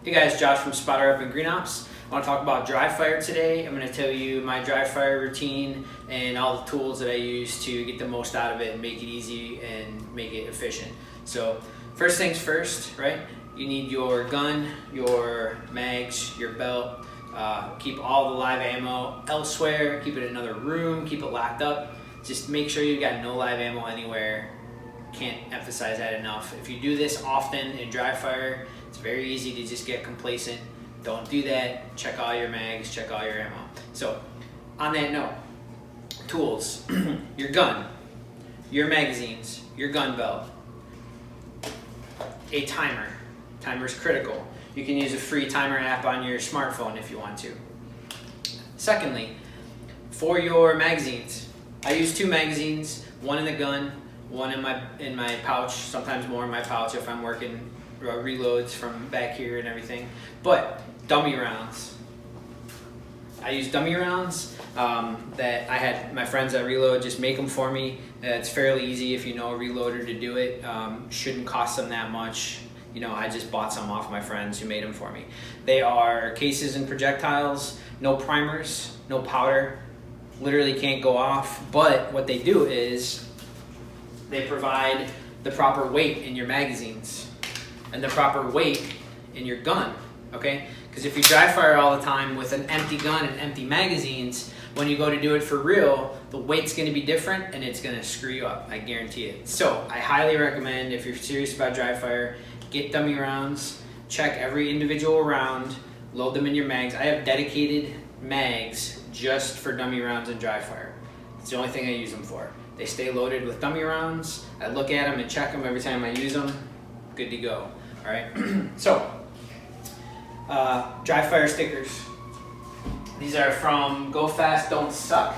Hey guys, Josh from Spotter Up and Green Ops. I want to talk about dry fire today. I'm going to tell you my dry fire routine and all the tools that I use to get the most out of it and make it easy and make it efficient. So first things first, right? You need your gun, your mags, your belt. Keep all the live ammo elsewhere. Keep it in another room. Keep it locked up. Just make sure you've got no live ammo anywhere. Can't emphasize that enough. If you do this often in dry fire, it's very easy to just get complacent. Don't do that. Check all your mags, check all your ammo. So on that note, tools, your gun, your magazines, your gun belt, a timer. Timer is critical. You can use a free timer app on your smartphone if you want to. Secondly, for your magazines, I use 2 magazines, one in the gun, one in my pouch, sometimes more in my pouch if I'm working reloads from back here and everything. But dummy rounds. I use dummy rounds that I had my friends that reload just make them for me. It's fairly easy if you know a reloader to do it. Shouldn't cost them that much. You know, I just bought some off my friends who made them for me. They are cases and projectiles, no primers, no powder, literally can't go off. But what they do is they provide the proper weight in your magazines and the proper weight in your gun, okay? Because if you dry fire all the time with an empty gun and empty magazines, when you go to do it for real, the weight's gonna be different and it's gonna screw you up, I guarantee it. So I highly recommend, if you're serious about dry fire, get dummy rounds, check every individual round, load them in your mags. I have dedicated mags just for dummy rounds and dry fire. It's the only thing I use them for. They stay loaded with dummy rounds. I look at them and check them every time I use them. Good to go, all right? So, dry fire stickers. These are from Go Fast, Don't Suck.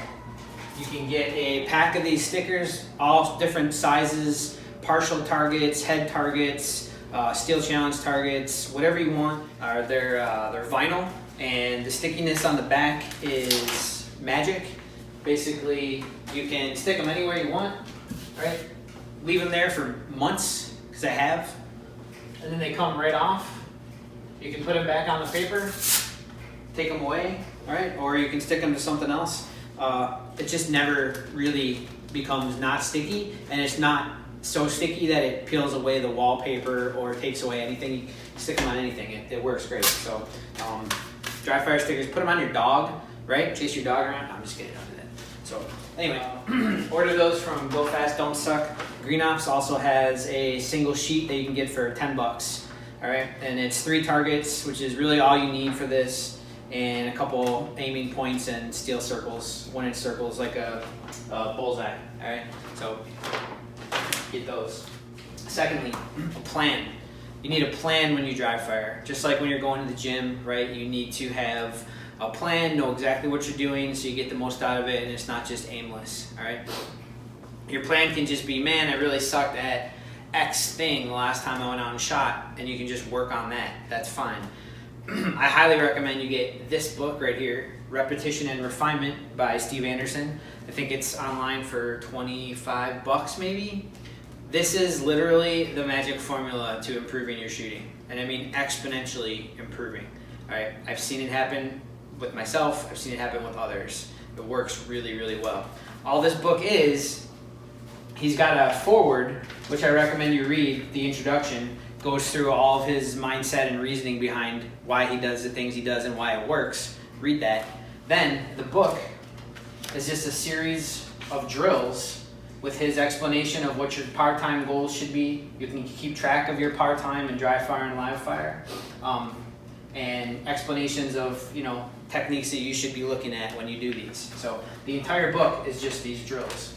You can get a pack of these stickers, all different sizes, partial targets, head targets, steel challenge targets, whatever you want. They're vinyl, and the stickiness on the back is magic. Basically, you can stick them anywhere you want, right? Leave them there for months, because I have, and then they come right off. You can put them back on the paper, take them away, all right? Or you can stick them to something else. It just never really becomes not sticky, and it's not so sticky that it peels away the wallpaper or takes away anything. You stick them on anything, it works great. So dry fire stickers, put them on your dog, right? Chase your dog around. I'm just kidding, don't do that. So anyway, order those from Go Fast, Don't Suck. Green Ops also has a single sheet that you can get for 10 bucks, all right? And it's 3 targets, which is really all you need for this, and a couple aiming points and steel circles, 1-inch circles, like a bullseye, all right? So get those. Secondly, a plan. You need a plan when you dry fire. Just like when you're going to the gym, right? You need to have a plan, know exactly what you're doing so you get the most out of it and it's not just aimless, all right? Your plan can just be, man, I really sucked at X thing the last time I went out and shot, and you can just work on that. That's fine. I highly recommend you get this book right here, Repetition and Refinement by Steve Anderson. I think it's online for 25 bucks maybe. This is literally the magic formula to improving your shooting. And I mean exponentially improving. All right, I've seen it happen with myself. I've seen it happen with others. It works really, really well. All this book is, he's got a foreword, which I recommend you read. The introduction goes through all of his mindset and reasoning behind why he does the things he does and why it works. Read that. Then the book is just a series of drills with his explanation of what your part-time goals should be. You can keep track of your part-time and dry fire and live fire. And explanations of, you know, techniques that you should be looking at when you do these. So the entire book is just these drills.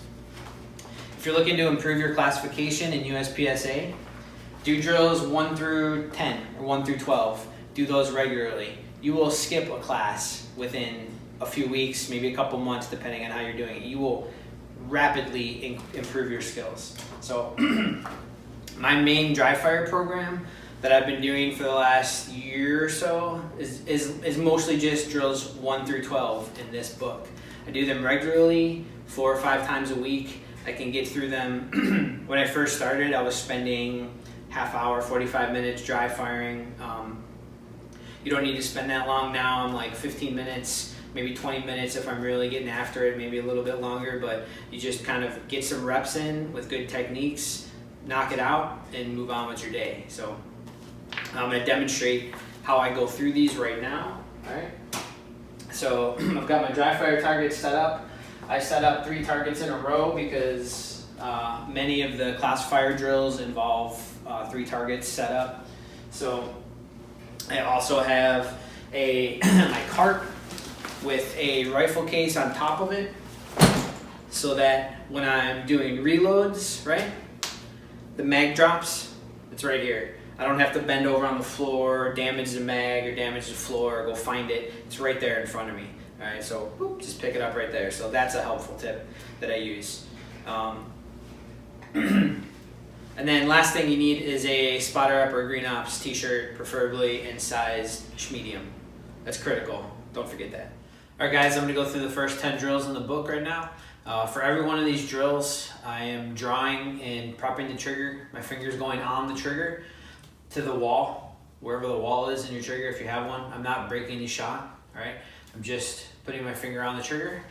If you're looking to improve your classification in USPSA, do drills 1 through 10 or 1 through 12. Do those regularly. You will skip a class within a few weeks, maybe a couple months, depending on how you're doing it. You will rapidly improve your skills. So my main dry fire program that I've been doing for the last year or so is mostly just drills 1 through 12 in this book. I do them regularly, 4 or 5 times a week. I can get through them. When I first started, I was spending half hour, 45 minutes dry firing You don't need to spend that long now. I'm like 15 minutes, maybe 20 minutes if I'm really getting after it, maybe a little bit longer, but you just kind of get some reps in with good techniques, knock it out, and move on with your day. So I'm going to demonstrate how I go through these right now. All right. So I've got my dry fire targets set up. I set up 3 targets in a row because many of the classifier drills involve 3 targets set up. So I also have my cart with a rifle case on top of it, so that when I'm doing reloads, right, the mag drops, it's right here. I don't have to bend over on the floor, damage the mag or damage the floor, or go find it. It's right there in front of me. All right, so whoop, just pick it up right there. So that's a helpful tip that I use. And then last thing you need is a spotter up or green ops t-shirt, preferably in size medium. That's critical. Don't forget that. All right, guys, I'm gonna go through the first 10 drills in the book right now. For every one of these drills, I am drawing and propping the trigger. My finger's going on the trigger to the wall, wherever the wall is in your trigger, if you have one. I'm not breaking the shot, all right? I'm just putting my finger on the trigger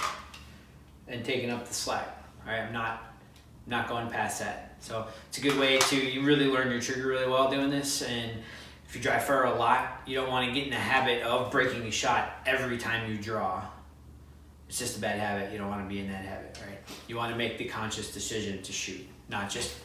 and taking up the slack, all right? I'm not going past that. So it's a good way to, you really learn your trigger really well doing this. And if you dry fire a lot, you don't want to get in the habit of breaking a shot every time you draw. It's just a bad habit. You don't want to be in that habit, right? You want to make the conscious decision to shoot, not just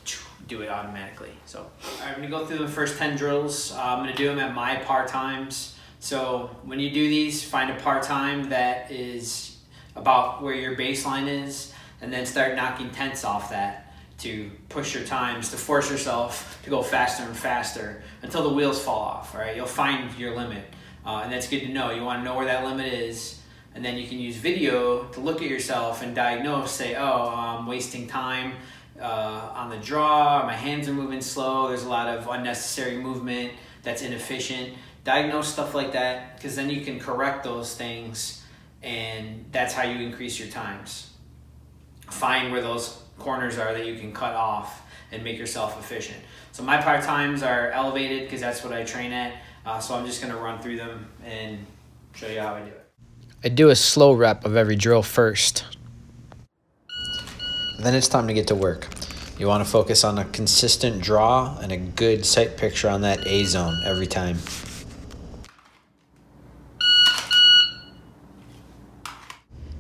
do it automatically. So, all right, I'm gonna go through the first 10 drills. I'm gonna do them at my par times. So when you do these, find a par time that is about where your baseline is, and then start knocking tenths off that to push your times, to force yourself to go faster and faster until the wheels fall off, all right? You'll find your limit, and that's good to know. You wanna know where that limit is, and then you can use video to look at yourself and diagnose, say, oh, I'm wasting time on the draw, my hands are moving slow, there's a lot of unnecessary movement that's inefficient. Diagnose stuff like that, because then you can correct those things, and that's how you increase your times. Find where those corners are that you can cut off and make yourself efficient. So my par times are elevated because that's what I train at, so I'm just going to run through them and show you how I do it. I do a slow rep of every drill first. Then it's time to get to work. You want to focus on a consistent draw and a good sight picture on that A zone every time.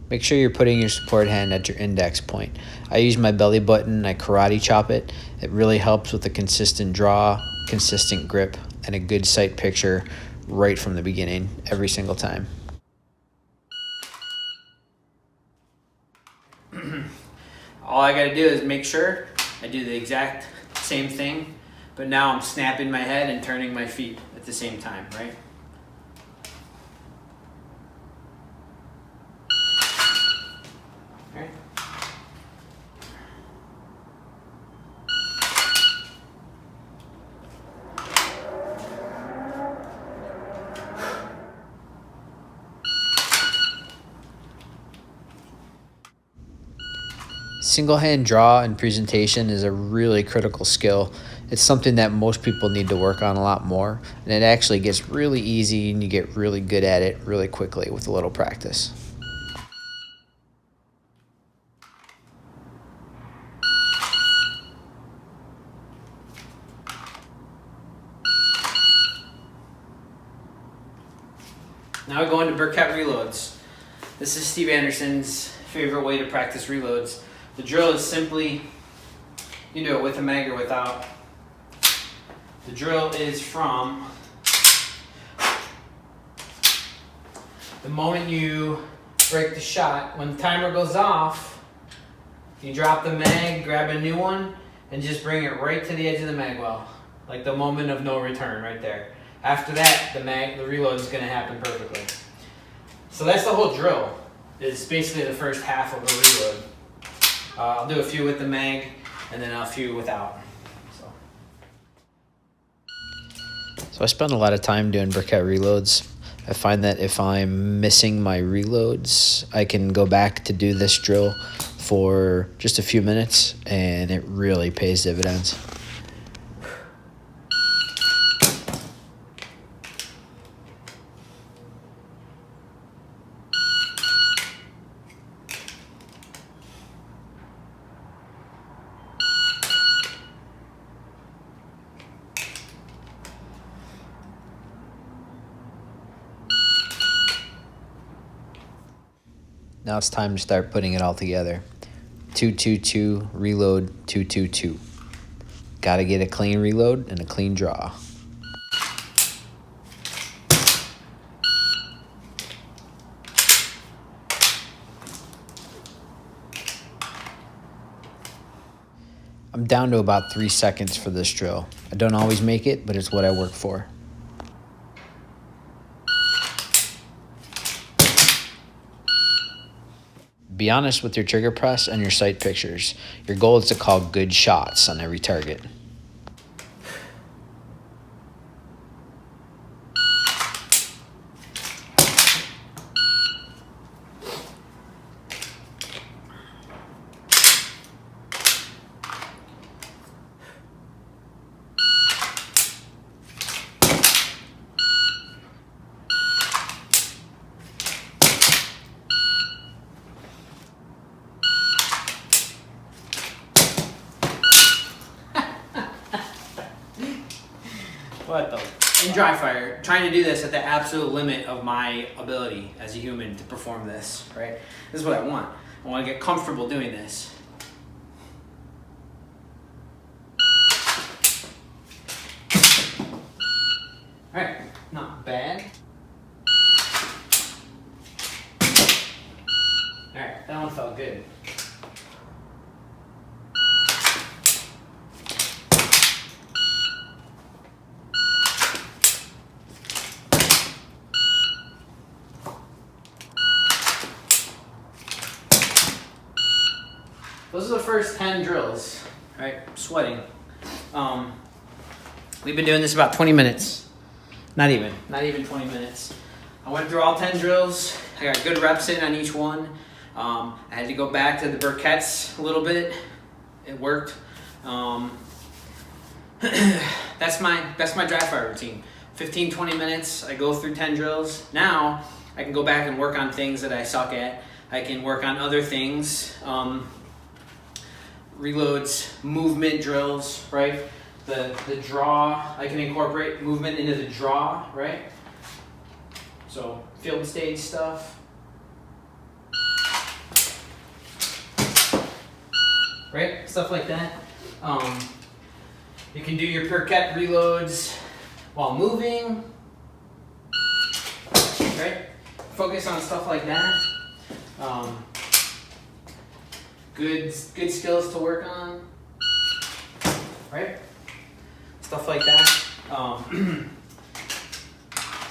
Make sure you're putting your support hand at your index point. I use my belly button, I karate chop it. It really helps with a consistent draw, consistent grip, and a good sight picture right from the beginning every single time. All I gotta do is make sure I do the exact same thing, but now I'm snapping my head and turning my feet at the same time, right? Okay. Single hand draw and presentation is a really critical skill. It's something that most people need to work on a lot more, and it actually gets really easy and you get really good at it really quickly with a little practice. Now we go into Burkett reloads. This is Steve Anderson's favorite way to practice reloads. The drill is simply, you do it with a mag or without. The drill is from the moment you break the shot. When the timer goes off, you drop the mag, grab a new one, and just bring it right to the edge of the mag well. Like the moment of no return right there. After that, the reload is gonna happen perfectly. So that's the whole drill. It's basically the first half of the reload. I'll do a few with the mag, and then a few without. So I spend a lot of time doing Burkett reloads. I find that if I'm missing my reloads, I can go back to do this drill for just a few minutes, and it really pays dividends. Now it's time to start putting it all together. 222, reload, 222. Gotta get a clean reload and a clean draw. I'm down to about 3 seconds for this drill. I don't always make it, but it's what I work for. Be honest with your trigger press and your sight pictures. Your goal is to call good shots on every target. What the? In dry fire, trying to do this at the absolute limit of my ability as a human to perform this, right? This is what I want. I want to get comfortable doing this. All right, not bad. All right, that one felt good. Those are the first 10 drills, right? Sweating. We've been doing this about 20 minutes. Not even 20 minutes. I went through all 10 drills. I got good reps in on each one. I had to go back to the briquettes a little bit. It worked. That's my dry fire routine. 15, 20 minutes, I go through 10 drills. Now, I can go back and work on things that I suck at. I can work on other things. Reloads, movement drills, right? The draw, I can incorporate movement into the draw, right? So field and stage stuff. Right? Stuff like that. You can do your briquette reloads while moving. Right? Focus on stuff like that. Good skills to work on, right? Stuff like that.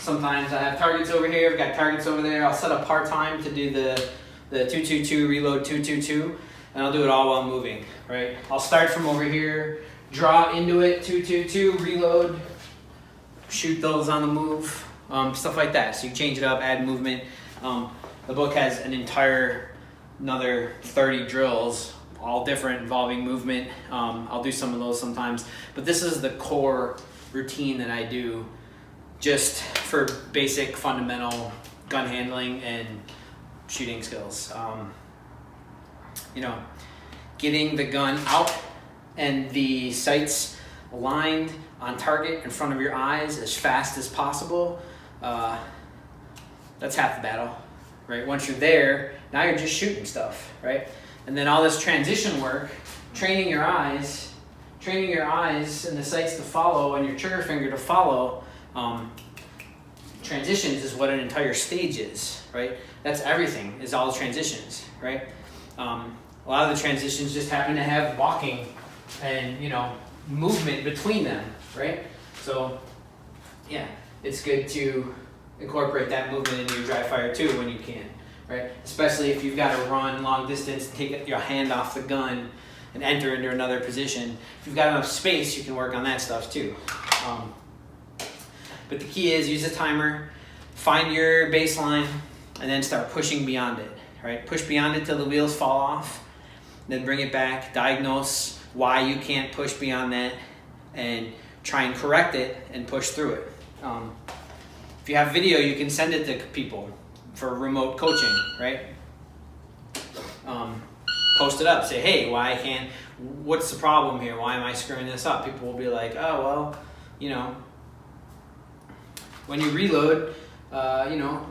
Sometimes I have targets over here, I've got targets over there. I'll set up part-time to do the 222, reload 222, and I'll do it all while moving, right? I'll start from over here, draw into it, 222, reload, shoot those on the move, stuff like that. So you change it up, add movement. The book has another 30 drills, all different, involving movement. I'll do some of those sometimes, but this is the core routine that I do just for basic fundamental gun handling and shooting skills. Getting the gun out and the sights aligned on target in front of your eyes as fast as possible, that's half the battle, right? Once you're there, now you're just shooting stuff, right? And then all this transition work, training your eyes and the sights to follow and your trigger finger to follow. Transitions is what an entire stage is, right? That's everything, is all the transitions, right? A lot of the transitions just happen to have walking and, movement between them, right? So, yeah, it's good to incorporate that movement into your dry fire too when you can. Right? Especially if you've got to run long distance, take your hand off the gun and enter into another position. If you've got enough space, you can work on that stuff too. But the key is use a timer, find your baseline, and then start pushing beyond it. Right? Push beyond it till the wheels fall off, then bring it back, diagnose why you can't push beyond that, and try and correct it and push through it. If you have video, you can send it to people for remote coaching, right? Post it up, say, hey, what's the problem here? Why am I screwing this up? People will be like, oh, well, when you reload,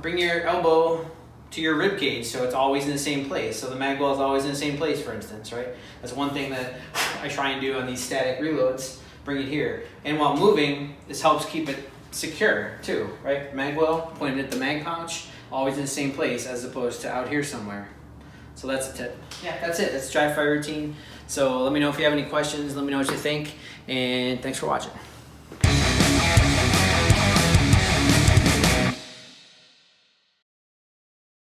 bring your elbow to your rib cage, so it's always in the same place. So the mag well is always in the same place, for instance, right? That's one thing that I try and do on these static reloads, bring it here. And while moving, this helps keep it secure too, right? Mag well, pointed at the mag pouch, always in the same place as opposed to out here somewhere. So that's a tip. Yeah, that's it. That's dry fire routine. So let me know if you have any questions. Let me know what you think. And thanks for watching.